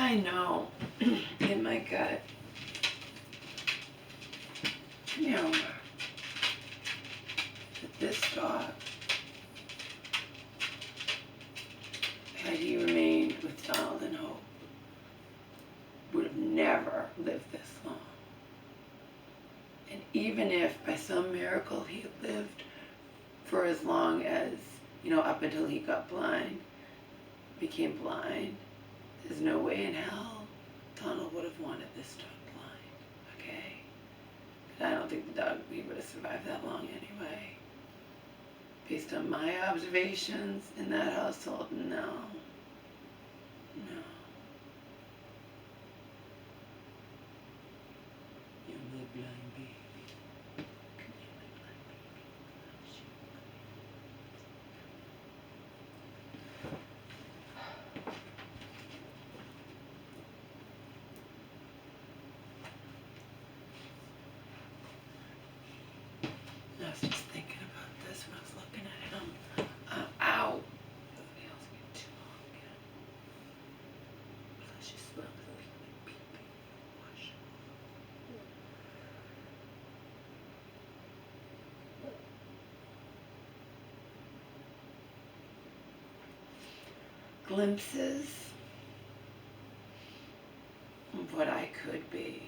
I know in my gut, you know, that this dog, had he remained with Donald and Hope, would have never lived this long. And even if by some miracle he had lived for as long as, you know, up until he got blind, became blind, there's no way in hell Donald would have wanted this dog blind, okay? But I don't think the dog, he would have survived that long anyway. Based on my observations in that household, no. No. You're my blind baby. Come here, my blind baby. I was just thinking about this when I was looking at him. Ow! The nails get too long again. Plus, she smells like pee-pee. Wash it. Glimpses of what I could be,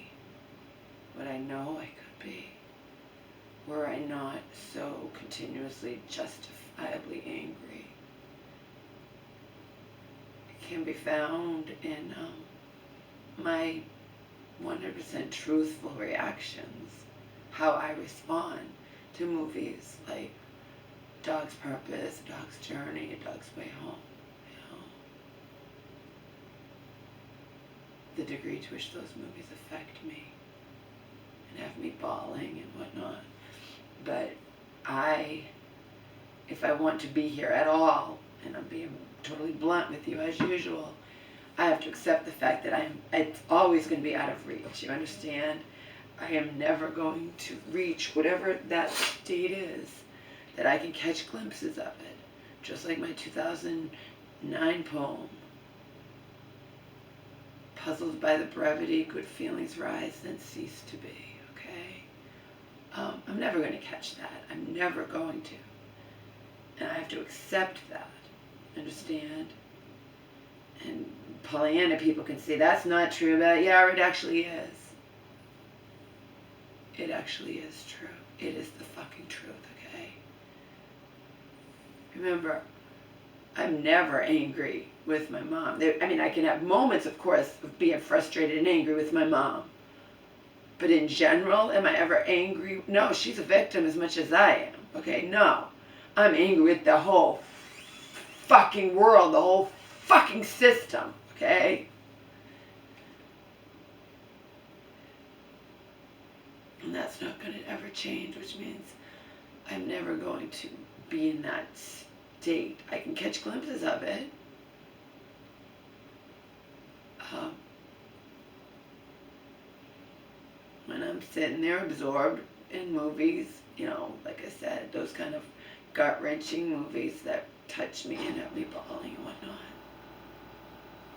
what I know I could be, were I not so continuously justifiably angry. It can be found in my 100% truthful reactions, how I respond to movies like Dog's Purpose, Dog's Journey, Dog's Way Home. The degree to which those movies affect me and have me bawling and whatnot. But if I want to be here at all, and I'm being totally blunt with you as usual, I have to accept the fact that it's always going to be out of reach. You understand? I am never going to reach whatever that state is, that I can catch glimpses of it. Just like my 2009 poem. Puzzled by the brevity, good feelings rise, then cease to be, okay? I'm never going to catch that. I'm never going to. And I have to accept that, understand? And Pollyanna people can say, that's not true, but yeah, it actually is. It actually is true. It is the fucking truth, okay? Remember, I'm never angry with my mom. I can have moments, of course, of being frustrated and angry with my mom. But in general, am I ever angry? No, she's a victim as much as I am. Okay, no. I'm angry with the whole fucking world, the whole fucking system. Okay? And that's not going to ever change, which means I'm never going to be in that state. I can catch glimpses of it. When I'm sitting there absorbed in movies, you know, like I said, those kind of gut-wrenching movies that touch me and have me bawling and whatnot.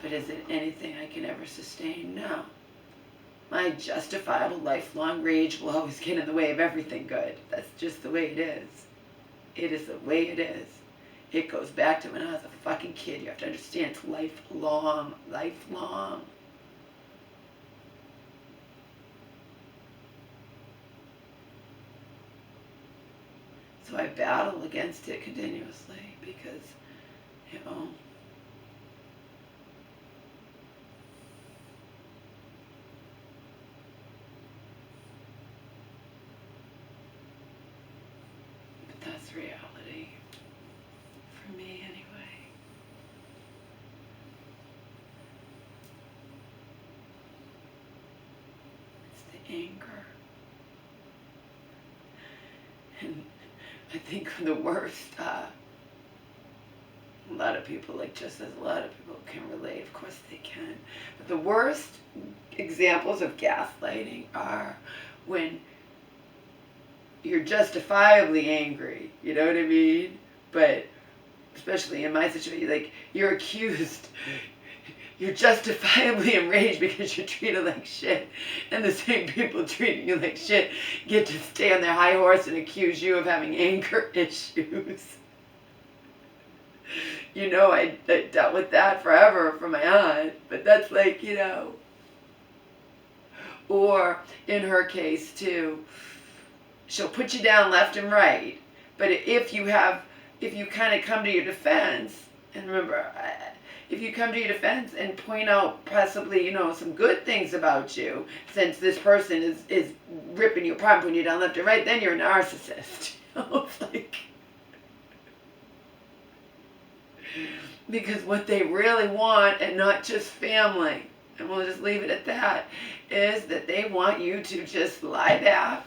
But is it anything I can ever sustain? No. My justifiable lifelong rage will always get in the way of everything good. That's just the way it is. It is the way it is. It goes back to when I was a fucking kid. You have to understand, it's lifelong, lifelong. So I battle against it continuously because, you know, but that's reality. For me, anyway. It's the anger. And I think the worst, a lot of people, like just as a lot of people can relate, of course they can, but the worst examples of gaslighting are when you're justifiably angry, you know what I mean? But especially in my situation, like you're accused you're justifiably enraged because you're treated like shit, and the same people treating you like shit get to stay on their high horse and accuse you of having anger issues. You know, I dealt with that forever from my aunt, but that's like, you know. Or in her case too, she'll put you down left and right, but if you kind of come to your defense, and remember, if you come to your defense and point out possibly, you know, some good things about you, since this person is ripping you apart, putting you down left and right, then you're a narcissist. You know, it's like, because what they really want, and not just family, and we'll just leave it at that, is that they want you to just lie back.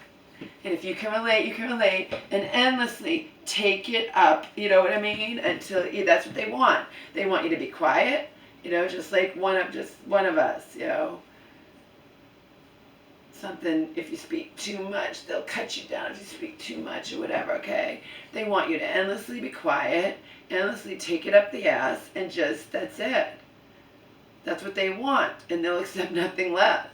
And if you can relate, you can relate, and endlessly take it up, you know what I mean? Until that's what they want. They want you to be quiet, you know, just like one of us, you know. Something, if you speak too much, they'll cut you down if you speak too much or whatever, okay? They want you to endlessly be quiet, endlessly take it up the ass, and just, that's it. That's what they want, and they'll accept nothing less.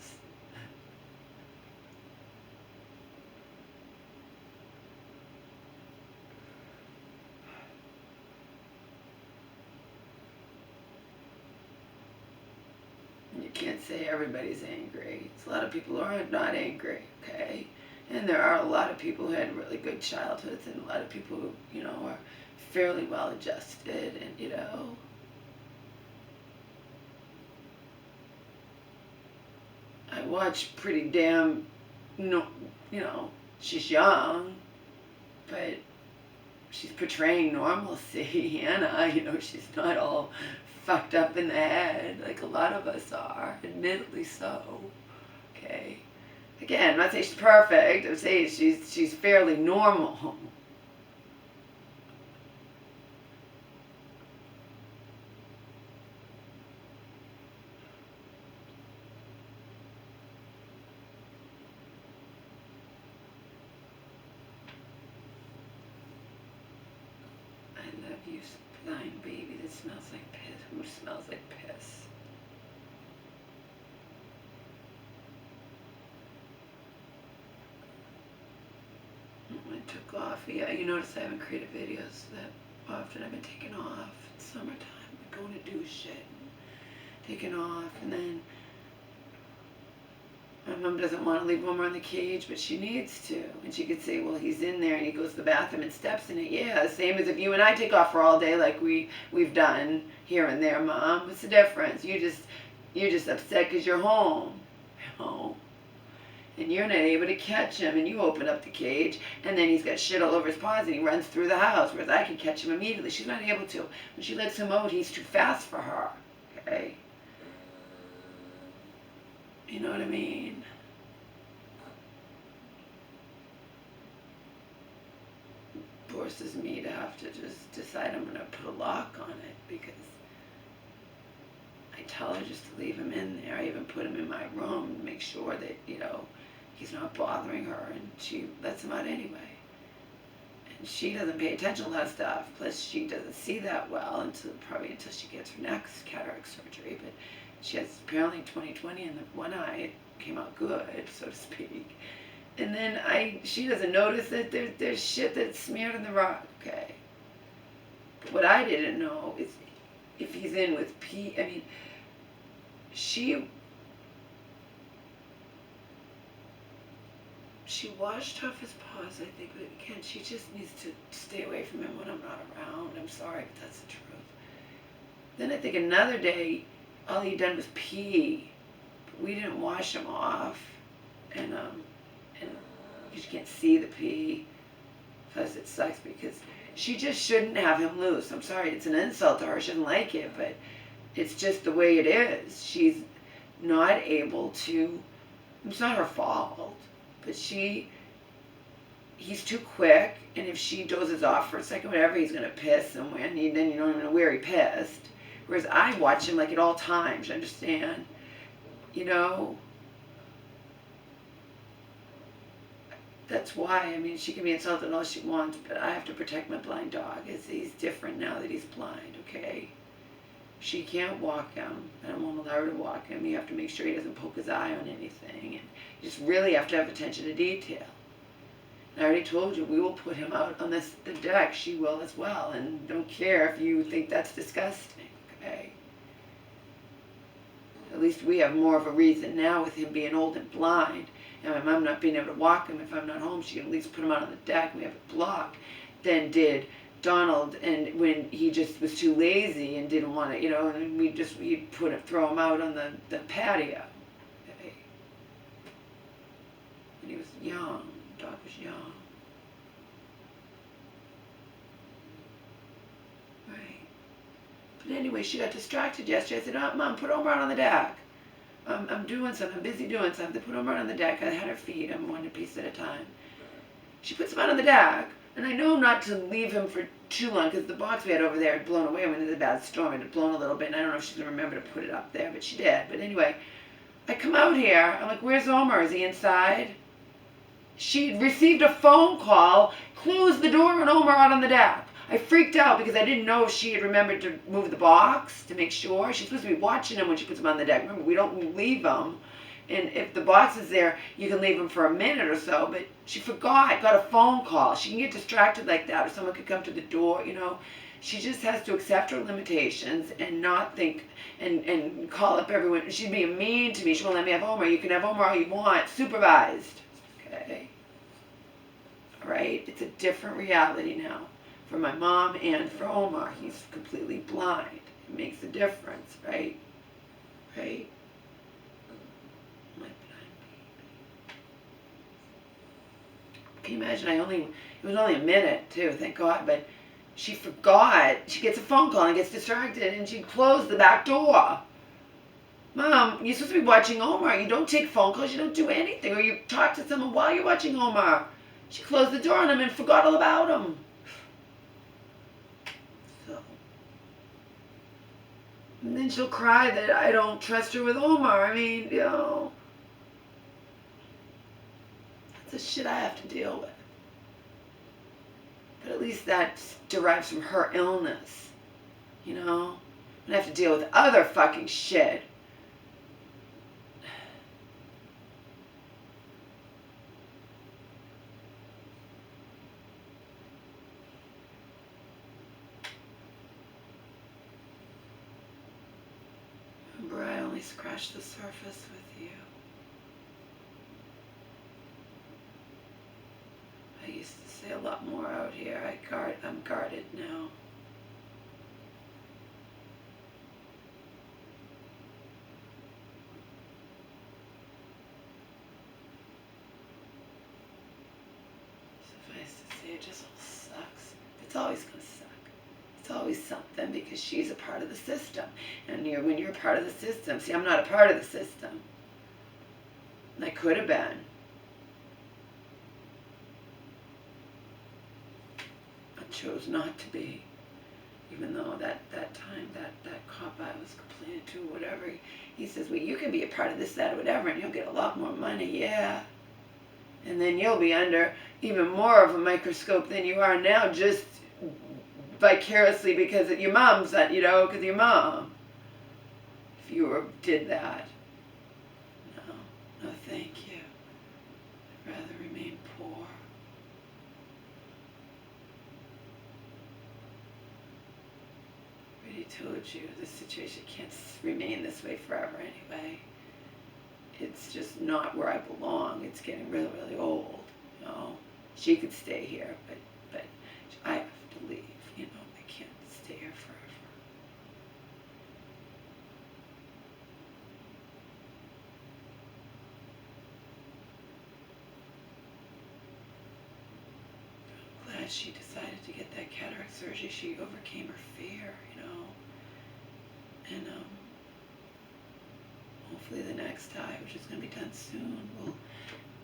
You can't say everybody's angry. There's a lot of people who are not angry, okay? And there are a lot of people who had really good childhoods, and a lot of people who, you know, are fairly well adjusted, and, you know. I watch pretty damn, you know, she's young, but she's portraying normalcy. Hannah, you know, she's not all fucked up in the head like a lot of us are, admittedly so, okay? Again, I'm not saying she's perfect, I'm saying she's fairly normal. I love you, blind baby that smells like piss. Who smells like piss? I took off. Yeah, you notice I haven't created videos that often. I've been taking off. It's summertime. I'm going to do shit. Taking off, and then my mom doesn't want to leave Homer in the cage, but she needs to. And she could say, well, he's in there and he goes to the bathroom and steps in it. Yeah, same as if you and I take off for all day like we've done here and there, Mom. What's the difference? You're just upset because you're home. Home. And you're not able to catch him, and you open up the cage, and then he's got shit all over his paws, and he runs through the house, whereas I can catch him immediately. She's not able to. When she lets him out, he's too fast for her. Okay? You know what I mean? Forces me to have to just decide I'm going to put a lock on it, because I tell her just to leave him in there. I even put him in my room to make sure that, you know, he's not bothering her, and she lets him out anyway. And she doesn't pay attention to a lot of stuff, plus she doesn't see that well probably until she gets her next cataract surgery, but she has apparently 20/20 in the one eye. It came out good, so to speak. And then she doesn't notice that there's shit that's smeared in the rock, okay? But what I didn't know is if he's in with pee, I mean, she washed off his paws, I think, but again, she just needs to stay away from him when I'm not around. I'm sorry, but that's the truth. Then I think another day, all he'd done was pee, but we didn't wash him off, and you can't see the pee. Plus, it sucks because she just shouldn't have him loose. I'm sorry, it's an insult to her. She doesn't like it, but it's just the way it is. She's not able to. It's not her fault, but he's too quick, and if she dozes off for a second, whatever, he's gonna piss somewhere, and then you don't even know where he pissed. Whereas I watch him like at all times. You understand? You know. That's why, I mean, she can be insulted all she wants, but I have to protect my blind dog. He's different now that he's blind, okay? she can't walk him, and I won't allow her to walk him. You have to make sure he doesn't poke his eye on anything, and you just really have to have attention to detail. And I already told you, we will put him out on the deck. She will as well, and don't care if you think that's disgusting, okay? At least we have more of a reason now with him being old and blind, and my mom not being able to walk him. If I'm not home, she can at least put him out on the deck, and we have it blocked, than did Donald, and when he just was too lazy and didn't want to, and we'd throw him out on the patio. Okay? When he was young, the dog was young. Right. But anyway, she got distracted yesterday. I said, "Oh, Mom, put Omar out on the deck. I'm doing something. I'm busy doing something. Put Omar out on the deck." I had her feed him one piece at a time. She puts him out on the deck. And I know not to leave him for too long because the box we had over there had blown away when there was a bad storm. It had blown a little bit, and I don't know if she's going to remember to put it up there, but she did. But anyway, I come out here. I'm like, "Where's Omar? Is he inside?" She received a phone call, closed the door, and Omar out on the deck. I freaked out because I didn't know if she had remembered to move the box to make sure. She's supposed to be watching him when she puts him on the deck. Remember, we don't leave him. And if the box is there, you can leave him for a minute or so. But she forgot, got a phone call. She can get distracted like that, or someone could come to the door, She just has to accept her limitations and not think and call up everyone. She's being mean to me. She won't let me have Omar. You can have Omar all you want, supervised. Okay? All right? It's a different reality now for my mom and for Omar. He's completely blind. It makes a difference, right? Right? Can you imagine? It was only a minute too, thank God, but she forgot. She gets a phone call and gets distracted, and she closed the back door. Mom, you're supposed to be watching Omar. You don't take phone calls, you don't do anything, or you talk to someone while you're watching Omar. She closed the door on him and forgot all about him. So, and then she'll cry that I don't trust her with Omar. I mean, that's the shit I have to deal with. But at least that derives from her illness, And I have to deal with other fucking shit. Remember, I only scratched the surface with you. I used to say a lot more out here. I'm guarded now. Suffice to say, it just all sucks. It's always going to suck. It's always something because she's a part of the system. And when you're a part of the system, see, I'm not a part of the system. And I could have been. Chose not to be, even though that time that cop I was complaining to, whatever, he says, well, you can be a part of this, that, or whatever, and you'll get a lot more money, yeah. And then you'll be under even more of a microscope than you are now, just vicariously because of your mom's, because of your mom. If you did that. No, thank you. I'd rather remain poor. Told you the situation can't remain this way forever anyway. It's just not where I belong. It's getting really, really old. She could stay here, but I have to leave. I can't stay here forever. I'm glad she decided to get that cataract surgery. She overcame her fear, And hopefully the next eye, which is going to be done soon, will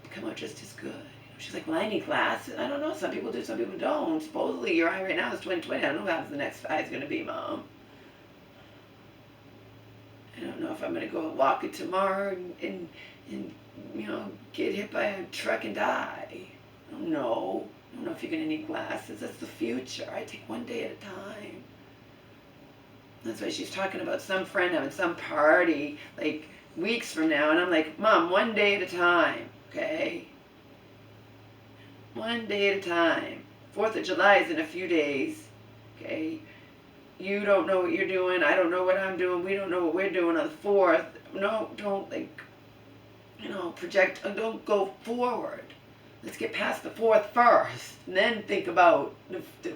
come out just as good. She's like, well, I need glasses. I don't know. Some people do, some people don't. Supposedly your eye right now is 20/20. I don't know what happens the next eye is going to be, Mom. I don't know if I'm going to go walk it tomorrow and get hit by a truck and die. I don't know. I don't know if you're going to need glasses. That's the future. I take one day at a time. That's why she's talking about some friend having some party, like, weeks from now. And I'm like, Mom, one day at a time, okay? One day at a time. 4th of July is in a few days, okay? You don't know what you're doing. I don't know what I'm doing. We don't know what we're doing on the 4th. No, don't, like, project. Don't go forward. Let's get past the 4th first, and then think about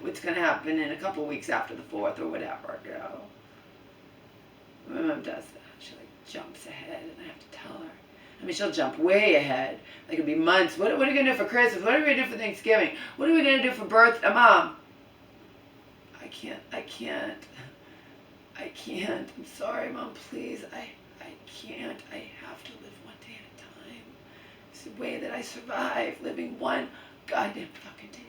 what's going to happen in a couple weeks after the 4th or whatever, My mom does that. She, like, jumps ahead, and I have to tell her. I mean, she'll jump way ahead. Like, it'll be months. What are we going to do for Christmas? What are we going to do for Thanksgiving? What are we going to do for birthday? Mom, I can't. I'm sorry, Mom, please. I can't. I have to live one day at a time. It's the way that I survive, living one goddamn fucking day